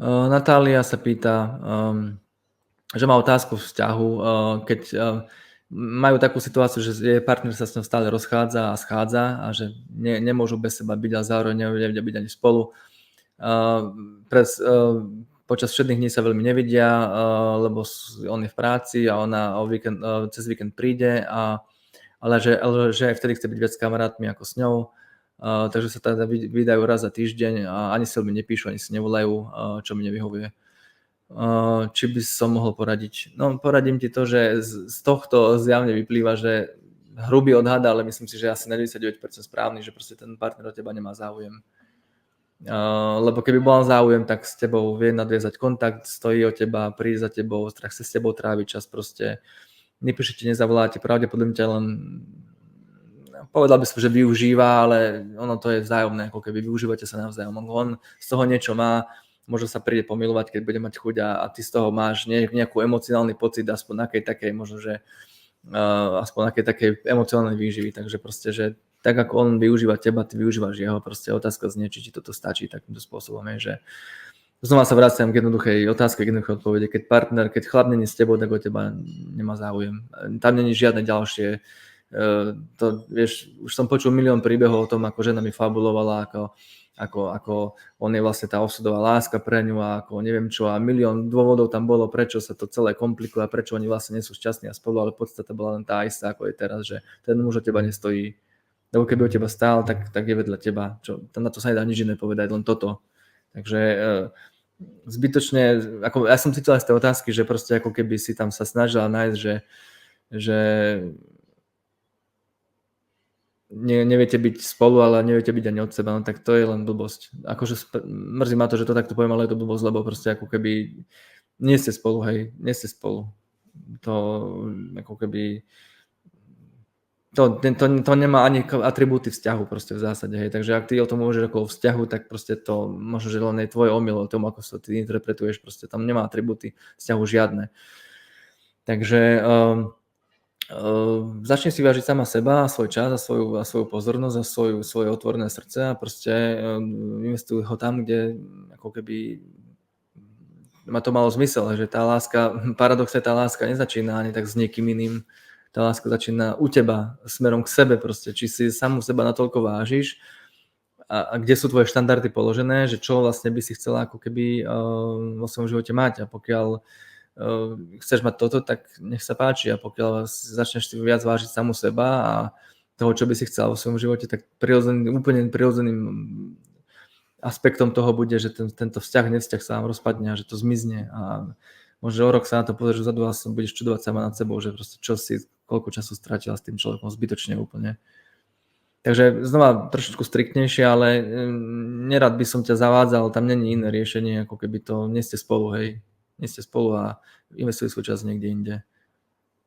Natália sa pýta, že má otázku v vzťahu, keď majú takú situáciu, že jej partner sa s ňou stále rozchádza a schádza a že nemôžu bez seba byť a zároveň nevedia byť ani spolu. Počas všetných dní sa veľmi nevidia, lebo on je v práci a ona cez víkend príde, ale že aj vtedy chce byť viac s kamarátmi ako s ňou. Takže sa teda vydajú raz za týždeň a ani si mi nepíšu, ani si nevolajú, čo mi nevyhovuje. Či by som mohol poradiť? No, poradím ti to, že z tohto zjavne vyplýva, že hrubý odhad, ale myslím si, že asi na 99% správny, že proste ten partner od teba nemá záujem. Lebo keby bol záujem, tak s tebou vie nadviazať kontakt, stojí o teba, príde za tebou, chce s tebou tráviť čas, proste nepíše ti, nezavolá ti, pravdepodobne ťa len, povedal by som, že využíva, ale ono to je vzájomné, ako keby využívate sa navzájom. On z toho niečo má, možno sa príde pomilovať, keď bude mať chuť a ty z toho máš nejakú emocionálny pocit, aspoň nakej takej, možno, že aspoň nakej takej emocionálnej výživy, takže proste, že tak ako on využíva teba, ty využívaš jeho, proste otázka znie, či ti toto stačí takýmto spôsobom, že znova sa vraciam k jednoduchej otázke, k jednoduchej odpovede, keď chlap není s tebou, tak o teba nemá záujem. Tam není žiadne ďalšie, to vieš, už som počul milión príbehov o tom, ako žena mi fabulovala, ako on je vlastne tá osudová láska pre ňu a ako neviem čo a milión dôvodov tam bolo, prečo sa to celé komplikuje a prečo oni vlastne nie sú šťastní a spolu, ale podstata bola len tá istá, ako je teraz, že ten muž o teba nestojí. Lebo keby o teba stál, tak je vedľa teba. Na to sa nedá nič iné povedať, len toto. Takže zbytočne, ako ja som cítil aj z tej otázky, že proste ako keby si tam sa snažila nájsť, že neviete byť spolu, ale neviete byť ani od seba, no tak to je len blbosť. Akože mrzí ma to, že to takto poviem, ale je to blbosť, lebo proste ako keby nie ste spolu, nie ste spolu. To ako keby to nemá ani atribúty vzťahu proste v zásade, takže ak ty o tom môžeš ako o vzťahu, tak proste to možno, že len je tvoj omyl o tom, ako sa ty interpretuješ, proste tam nemá atribúty vzťahu žiadne. Takže začni si vážiť sama seba, svoj čas a svoju pozornosť a svoje otvorené srdce a proste investuj ho tam, kde ako keby má to malo zmysel, že tá láska, paradoxne tá láska nezačína ani tak s niekým iným, tá láska začína u teba, smerom k sebe proste, či si samu seba natoľko vážiš a kde sú tvoje štandardy položené, že čo vlastne by si chcela ako keby vo svojom živote mať a pokiaľ chceš mať toto, tak nech sa páči a pokiaľ začneš si viac vážiť samu seba a toho, čo by si chcela vo svojom živote, tak úplne prirodzeným aspektom toho bude, že tento nevzťah sa vám rozpadne a že to zmizne a možno o rok sa na to pozrieš vzadu a budeš čudovať sama nad sebou, že proste koľko času strátila s tým človekom zbytočne úplne. Takže znova trošičku striktnejšie, ale nerad by som ťa zavádzal, tam není iné riešenie, ako keby to nie ste spolu, nie ste spolu a investuj svoj čas niekde inde.